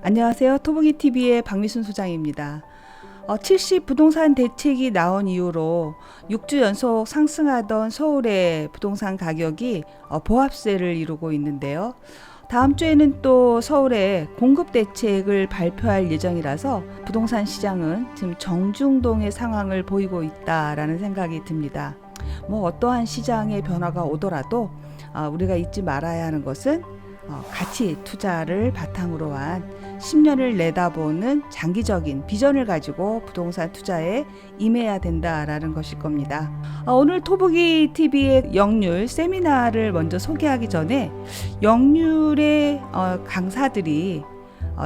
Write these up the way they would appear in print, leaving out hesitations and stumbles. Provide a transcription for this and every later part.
안녕하세요. 토보기TV의 박미순 소장입니다. 70 부동산 대책이 나온 이후로 6주 연속 상승하던 서울의 부동산 가격이 보합세를 이루고 있는데요. 다음 주에는 또 서울의 공급 대책을 발표할 예정이라서 부동산 시장은 지금 정중동의 상황을 보이고 있다라는 생각이 듭니다. 어떠한 시장의 변화가 오더라도 우리가 잊지 말아야 하는 것은 가치 투자를 바탕으로 한 10년을 내다보는 장기적인 비전을 가지고 부동산 투자에 임해야 된다라는 것일 겁니다. 오늘 토보기TV의 영률 세미나를 먼저 소개하기 전에 영률의 강사들이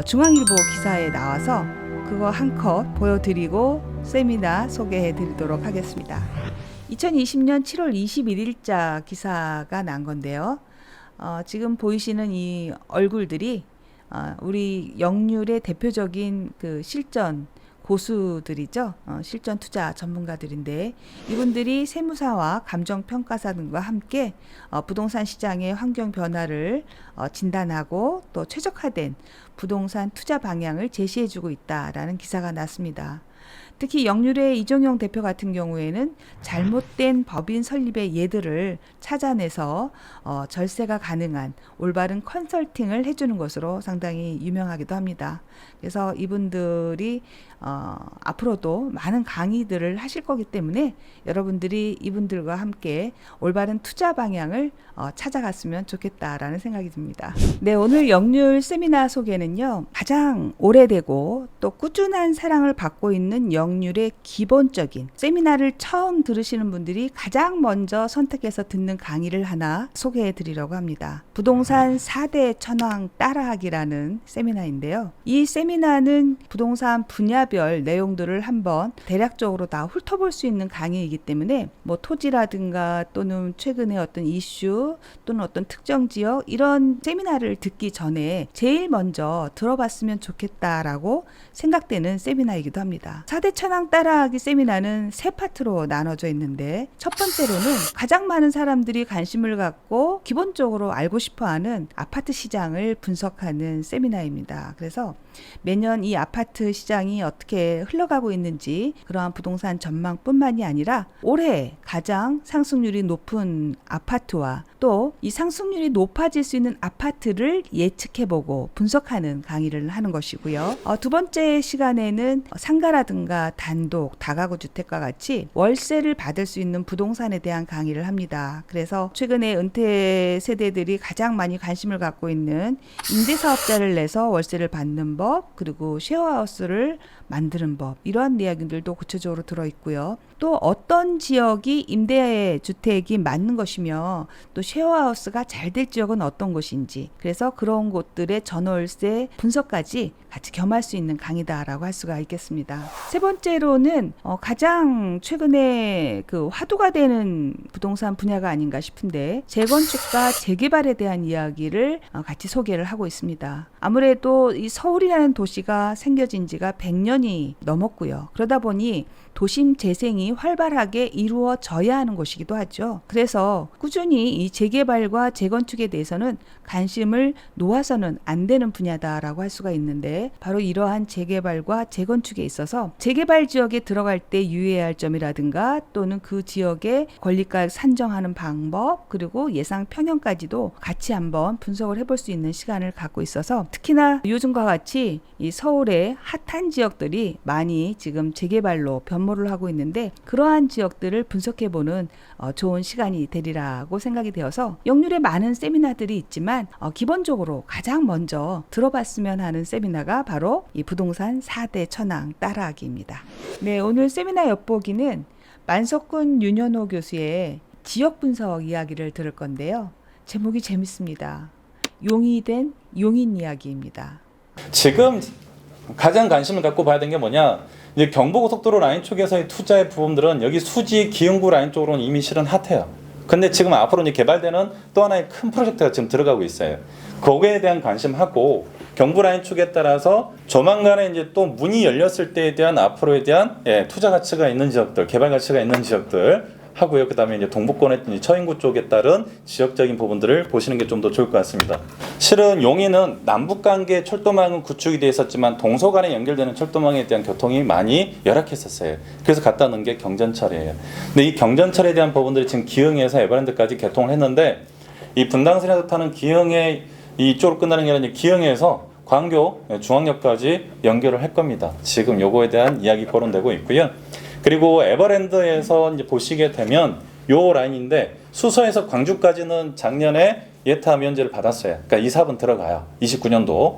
중앙일보 기사에 나와서 그거 한 컷 보여드리고 세미나 소개해 드리도록 하겠습니다. 2020년 7월 21일자 기사가 난 건데요. 지금 보이시는 이 얼굴들이 우리 영률의 대표적인 그 실전 고수들이죠. 실전 투자 전문가들인데 이분들이 세무사와 감정평가사 등과 함께 부동산 시장의 환경 변화를 진단하고 또 최적화된 부동산 투자 방향을 제시해주고 있다라는 기사가 났습니다. 특히 영률의 이종용 대표 같은 경우에는 잘못된 법인 설립의 예들을 찾아내서 절세가 가능한 올바른 컨설팅을 해주는 것으로 상당히 유명하기도 합니다. 그래서 이분들이 앞으로도 많은 강의들을 하실 거기 때문에 여러분들이 이분들과 함께 올바른 투자 방향을 찾아갔으면 좋겠다라는 생각이 듭니다. 네, 오늘 영률 세미나 소개는요, 가장 오래되고 또 꾸준한 사랑을 받고 있는 영률의 기본적인 세미나를 처음 들으시는 분들이 가장 먼저 선택해서 듣는 강의를 하나 소개해 드리려고 합니다. 부동산 4대 천왕 따라하기라는 세미나인데요. 이 세미나는 부동산 분야별 내용들을 한번 대략적으로 다 훑어볼 수 있는 강의이기 때문에 토지라든가 또는 최근에 어떤 이슈 또는 어떤 특정 지역 이런 세미나를 듣기 전에 제일 먼저 들어봤으면 좋겠다라고 생각되는 세미나이기도 합니다. 4대 천왕 따라하기 세미나는 세 파트로 나눠져 있는데 첫 번째로는 가장 많은 사람들이 관심을 갖고 기본적으로 알고 싶어하는 아파트 시장을 분석하는 세미나입니다. 그래서 매년 이 아파트 시장이 어떻게 흘러가고 있는지 그러한 부동산 전망뿐만이 아니라 올해 가장 상승률이 높은 아파트와 또 이 상승률이 높아질 수 있는 아파트를 예측해보고 분석하는 강의를 하는 것이고요. 두 번째 시간에는 상가라든가 단독, 다가구 주택과 같이 월세를 받을 수 있는 부동산에 대한 강의를 합니다. 그래서 최근에 은퇴 세대들이 가장 많이 관심을 갖고 있는 임대사업자를 내서 월세를 받는 법, 그리고 쉐어하우스를 만드는 법, 이러한 이야기들도 구체적으로 들어있고요. 또 어떤 지역이 임대주택이 맞는 것이며 또 쉐어하우스가 잘 될 지역은 어떤 곳인지, 그래서 그런 곳들의 전월세 분석까지 같이 겸할 수 있는 강의다라고 할 수가 있겠습니다. 세 번째로는 가장 최근에 그 화두가 되는 부동산 분야가 아닌가 싶은데 재건축과 재개발에 대한 이야기를 같이 소개를 하고 있습니다. 아무래도 이 서울이라는 도시가 생겨진 지가 100년이 넘었고요. 그러다 보니 도심 재생이 활발하게 이루어져야 하는 곳이기도 하죠. 그래서 꾸준히 이 재개발과 재건축에 대해서는 관심을 놓아서는 안 되는 분야다라고 할 수가 있는데 바로 이러한 재개발과 재건축에 있어서 재개발 지역에 들어갈 때 유의해야 할 점이라든가 또는 그 지역의 권리가액 산정하는 방법 그리고 예상 평형까지도 같이 한번 분석을 해볼 수 있는 시간을 갖고 있어서 특히나 요즘과 같이 이 서울의 핫한 지역들이 많이 지금 재개발로 변모를 하고 있는데 그러한 지역들을 분석해보는 좋은 시간이 되리라고 생각이 되어서 영률에 많은 세미나들이 있지만 기본적으로 가장 먼저 들어봤으면 하는 세미나가 바로 이 부동산 4대 천왕 따라하기입니다. 네, 오늘 세미나 엿보기는 만석군 윤현호 교수의 지역 분석 이야기를 들을 건데요. 제목이 재밌습니다. 용이 된 용인 이야기입니다. 지금 가장 관심을 갖고 봐야 되는 게 뭐냐, 이제 경부고속도로 라인 쪽에서의 투자의 부분들은 여기 수지 기흥구 라인 쪽으로는 이미 실은 핫해요. 근데 지금 앞으로 이제 개발되는 또 하나의 큰 프로젝트가 지금 들어가고 있어요. 거기에 대한 관심하고 경부 라인 쪽에 따라서 조만간에 이제 또 문이 열렸을 때에 대한 앞으로에 대한 투자 가치가 있는 지역들, 개발 가치가 있는 지역들 하고요. 그다음에 이제 동북권의 처인구 쪽에 따른 지역적인 부분들을 보시는 게 좀 더 좋을 것 같습니다. 실은 용인은 남북 관계 철도망은 구축이 돼 있었지만 동서간에 연결되는 철도망에 대한 교통이 많이 열악했었어요. 그래서 갖다 놓은 게 경전철이에요. 근데 이 경전철에 대한 부분들이 지금 기흥에서 에버랜드까지 개통을 했는데 이 분당선에서 타는 기흥에 이쪽으로 끝나는 게 아니라 기흥에서 광교 중앙역까지 연결을 할 겁니다. 지금 요거에 대한 이야기 거론되고 있고요. 그리고 에버랜드에서 이제 보시게 되면 요 라인인데 수서에서 광주까지는 작년에 예타 면제를 받았어요. 그러니까 이 사업은 들어가요. 29년도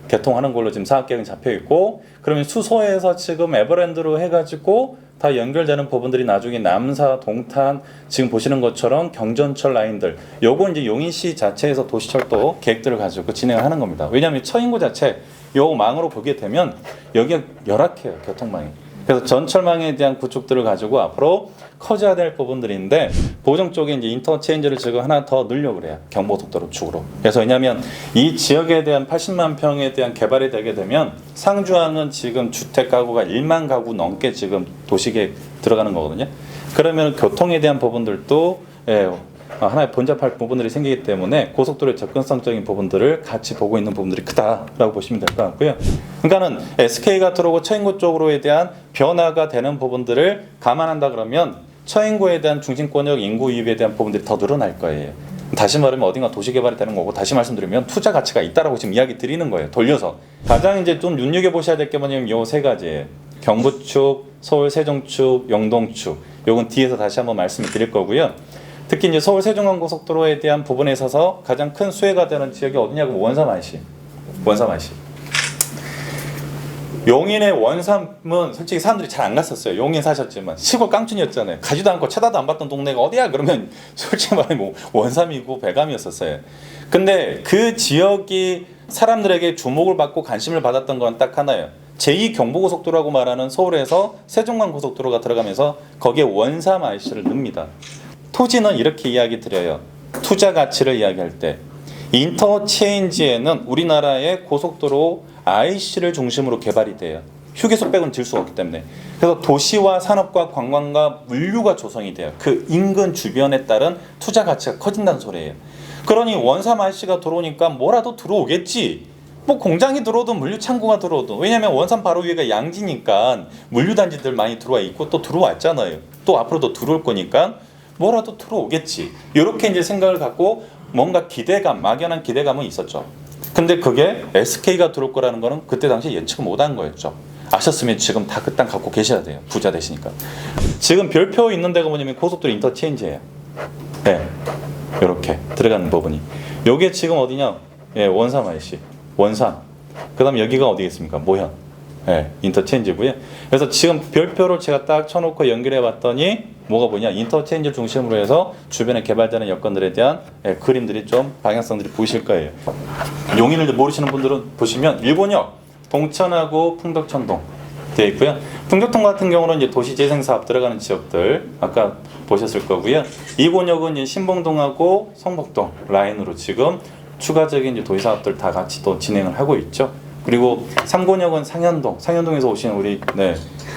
개통하는 걸로 지금 사업 계획은 잡혀 있고, 그러면 수서에서 지금 에버랜드로 해가지고 다 연결되는 부분들이 나중에 남사, 동탄 지금 보시는 것처럼 경전철 라인들, 요거 이제 용인시 자체에서 도시철도 계획들을 가지고 진행을 하는 겁니다. 왜냐하면 처인구 자체 요 망으로 보게 되면 여기가 열악해요, 교통망이. 그래서 전철망에 대한 구축들을 가지고 앞으로 커져야 될 부분들인데, 보정 쪽에 이제 인터체인지를 지금 하나 더 넣으려고 그래요. 경부고속도로 쪽으로. 그래서 왜냐하면 이 지역에 대한 80만 평에 대한 개발이 되게 되면 상주하는 지금 주택 가구가 1만 가구 넘게 지금 도시계획 들어가는 거거든요. 그러면 교통에 대한 부분들도 하나의 번잡할 부분들이 생기기 때문에 고속도로의 접근성적인 부분들을 같이 보고 있는 부분들이 크다라고 보시면 될 것 같고요. 그러니까는 SK가 들어오고 처인구 쪽으로에 대한 변화가 되는 부분들을 감안한다 그러면 처인구에 대한 중심권역 인구 유입에 대한 부분들이 더 늘어날 거예요. 다시 말하면 어딘가 도시 개발이 되는 거고, 다시 말씀드리면 투자 가치가 있다라고 지금 이야기 드리는 거예요. 돌려서 가장 이제 좀 눈여겨 보셔야 될 게 뭐냐면 요 세 가지예요. 경부축, 서울 세종축, 영동축. 요건 뒤에서 다시 한번 말씀을 드릴 거고요. 특히 이제 서울 세종간고속도로에 대한 부분에 있어서 가장 큰 수혜가 되는 지역이 어디냐고, 원삼IC. 용인의 원삼은 솔직히 사람들이 잘 안 갔었어요. 용인 사셨지만 시골 깡촌이었잖아요. 가지도 않고 쳐다도 안 봤던 동네가 어디야? 그러면 솔직히 말하면 뭐 원삼이고 배감이었었어요. 근데 그 지역이 사람들에게 주목을 받고 관심을 받았던 건 딱 하나예요. 제2경부고속도로라고 말하는 서울에서 세종간고속도로가 들어가면서 거기에 원삼IC를 넣습니다. 토지는 이렇게 이야기 드려요. 투자 가치를 이야기할 때 인터체인지에는 우리나라의 고속도로 IC를 중심으로 개발이 돼요. 휴게소 빼고는 질 수가 없기 때문에. 그래서 도시와 산업과 관광과 물류가 조성이 돼요. 그 인근 주변에 따른 투자 가치가 커진다는 소리예요. 그러니 원삼 IC가 들어오니까 뭐라도 들어오겠지. 뭐 공장이 들어오든 물류 창고가 들어오든. 왜냐하면 원삼 바로 위가 양지니까 물류 단지들 많이 들어와 있고 또 들어왔잖아요. 또 앞으로도 들어올 거니까 뭐라도 들어오겠지. 이렇게 이제 생각을 갖고 뭔가 기대감, 막연한 기대감은 있었죠. 근데 그게 SK가 들어올 거라는 거는 그때 당시 예측을 못한 거였죠. 아셨으면 지금 다 그 땅 갖고 계셔야 돼요. 부자 되시니까. 지금 별표 있는 데가 뭐냐면 고속도로 인터체인지예요. 네, 이렇게 들어가는 부분이. 요게 지금 어디냐? 원삼 IC, 원삼. 그다음 여기가 어디겠습니까? 모현. 인터체인지고요. 그래서 지금 별표를 제가 딱 쳐놓고 연결해 봤더니 뭐가 뭐냐, 인터체인지를 중심으로 해서 주변에 개발되는 여건들에 대한 그림들이 좀 방향성들이 보이실 거예요. 용인을 모르시는 분들은 보시면 일본역 동천하고 풍덕천동 되어 있고요. 풍덕천 같은 경우는 이제 도시재생 사업 들어가는 지역들 아까 보셨을 거고요. 이곤역은 이제 신봉동하고 성북동 라인으로 지금 추가적인 이제 도시 사업들 다 같이 또 진행을 하고 있죠. 그리고 3곤역은 상현동에서 오신 우리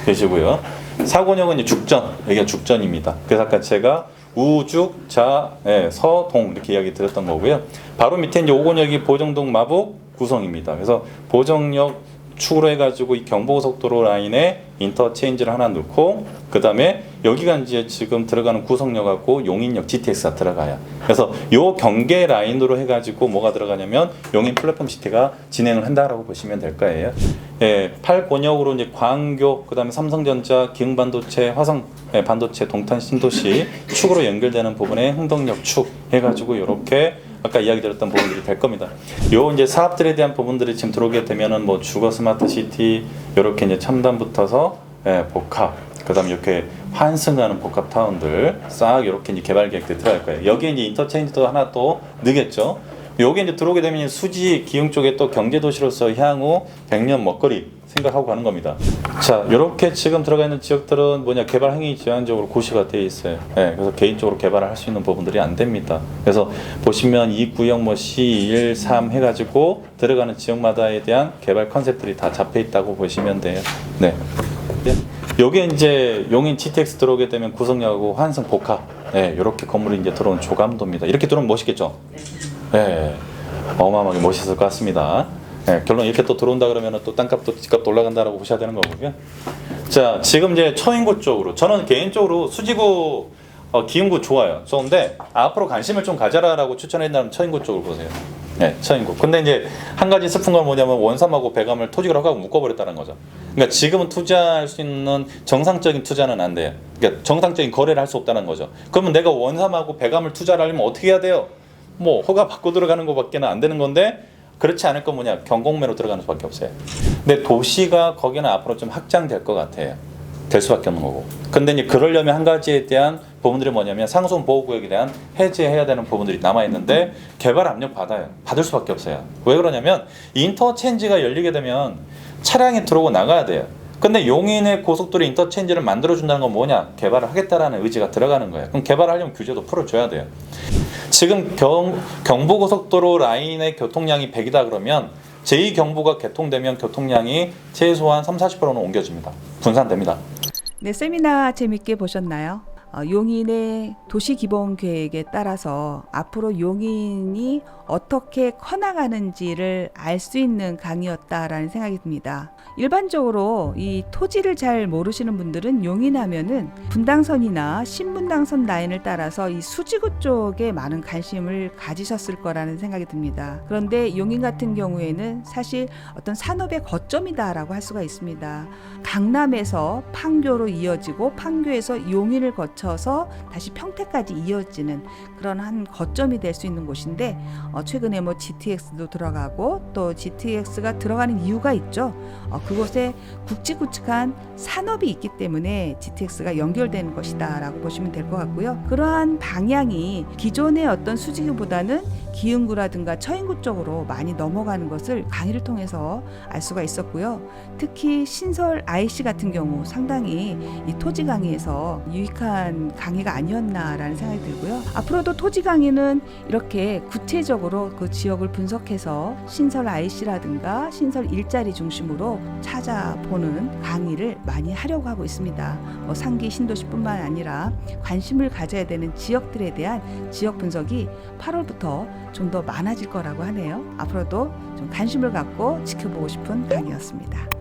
계시고요. 4곤역은 이제 죽전, 여기가 죽전입니다. 그래서 아까 제가 우죽, 자, 서동 이렇게 이야기 드렸던 거고요. 바로 밑에 이제 5곤역이 보정동, 마북, 구성입니다. 그래서 보정역 축으로 해가지고 이 경부고속도로 라인에 인터체인지를 하나 넣고, 그 다음에 여기가 이제 지금 들어가는 구성역하고 용인역 GTX가 들어가요. 그래서 요 경계 라인으로 해가지고 뭐가 들어가냐면 용인 플랫폼 시티가 진행을 한다라고 보시면 될 거예요. 8권역으로 이제 광교, 그 다음에 삼성전자, 기흥반도체, 화성 반도체, 동탄 신도시 축으로 연결되는 부분에 흥덕역 축 해가지고 이렇게 아까 이야기 드렸던 부분들이 될 겁니다. 요 이제 사업들에 대한 부분들이 지금 들어오게 되면은 뭐 주거 스마트 시티 이렇게 이제 첨단 붙어서 복합, 그다음에 이렇게 환승하는 복합 타운들 싹 이렇게 이제 개발 계획들이 들어갈 거예요. 여기에 이제 인터체인지도 하나 또 넣겠죠. 요게 이제 들어오게 되면 수지 기흥 쪽에 또 경제도시로서 향후 100년 먹거리 생각하고 가는 겁니다. 자, 이렇게 지금 들어가 있는 지역들은 뭐냐, 개발 행위 제한적으로 고시가 되어 있어요. 그래서 개인적으로 개발을 할 수 있는 부분들이 안 됩니다. 그래서 보시면 이 구역 뭐 C1, 3 해가지고 들어가는 지역마다에 대한 개발 컨셉들이 다 잡혀 있다고 보시면 돼요. 네. 요게 이제 용인 GTX 들어오게 되면 구성역하고 환승 복합, 예, 이렇게 건물이 이제 들어온 조감도입니다. 이렇게 들어오면 멋있겠죠? 예, 어마어마하게 멋있을 것 같습니다. 예, 결론 이렇게 또 들어온다 그러면 또 땅값도 집값도 올라간다라고 보셔야 되는 거고요. 자, 지금 이제 처인구 쪽으로 저는 개인적으로 수지구 기흥구 좋아요. 좋은데 앞으로 관심을 좀 가져라라고 추천한다면 처인구 쪽을 보세요. 네, 처인구. 근데 이제 한 가지 슬픈 건 뭐냐면 원삼하고 배감을 토지를 하고 묶어버렸다는 거죠. 그러니까 지금은 투자할 수 있는 정상적인 투자는 안 돼요. 그러니까 정상적인 거래를 할 수 없다는 거죠. 그러면 내가 원삼하고 배감을 투자를 하려면 어떻게 해야 돼요? 뭐 허가 받고 들어가는 것밖에는 안 되는 건데 그렇지 않을 건 뭐냐? 경공매로 들어가는 수밖에 없어요. 근데 도시가 거기는 앞으로 좀 확장될 것 같아요. 될 수밖에 없는 거고. 근데 이제 그러려면 한 가지에 대한 부분들이 뭐냐면 상수원 보호구역에 대한 해제해야 되는 부분들이 남아 있는데 개발 압력 받아요. 받을 수밖에 없어요. 왜 그러냐면 인터체인지가 열리게 되면 차량이 들어오고 나가야 돼요. 근데 용인의 고속도로 인터체인지를 만들어준다는 건 뭐냐? 개발을 하겠다라는 의지가 들어가는 거예요. 그럼 개발하려면 규제도 풀어줘야 돼요. 지금 경부고속도로 라인의 교통량이 100이다 그러면 제2경부가 개통되면 교통량이 최소한 30-40%는 옮겨집니다. 분산됩니다. 네, 세미나 재밌게 보셨나요? 용인의 도시기본계획에 따라서 앞으로 용인이 어떻게 커나가는지를 알 수 있는 강의였다라는 생각이 듭니다. 일반적으로 이 토지를 잘 모르시는 분들은 용인하면은 분당선이나 신분당선 라인을 따라서 이 수지구 쪽에 많은 관심을 가지셨을 거라는 생각이 듭니다. 그런데 용인 같은 경우에는 사실 어떤 산업의 거점이다라고 할 수가 있습니다. 강남에서 판교로 이어지고 판교에서 용인을 거쳐서 다시 평택까지 이어지는 그런 한 거점이 될 수 있는 곳인데 최근에 뭐 GTX도 들어가고 또 GTX가 들어가는 이유가 있죠. 그곳에 굵직굵직한 산업이 있기 때문에 GTX가 연결되는 것이다라고 보시면 될 것 같고요. 그러한 방향이 기존의 어떤 수지구보다는 기흥구라든가 처인구 쪽으로 많이 넘어가는 것을 강의를 통해서 알 수가 있었고요. 특히 신설 IC 같은 경우 상당히 이 토지 강의에서 유익한 강의가 아니었나라는 생각이 들고요. 앞으로도 토지 강의는 이렇게 구체적으로 그 지역을 분석해서 신설 IC라든가 신설 일자리 중심으로 찾아보는 강의를 많이 하려고 하고 있습니다. 상기 신도시뿐만 아니라 관심을 가져야 되는 지역들에 대한 지역 분석이 8월부터 좀 더 많아질 거라고 하네요. 앞으로도 좀 관심을 갖고 지켜보고 싶은 강의였습니다.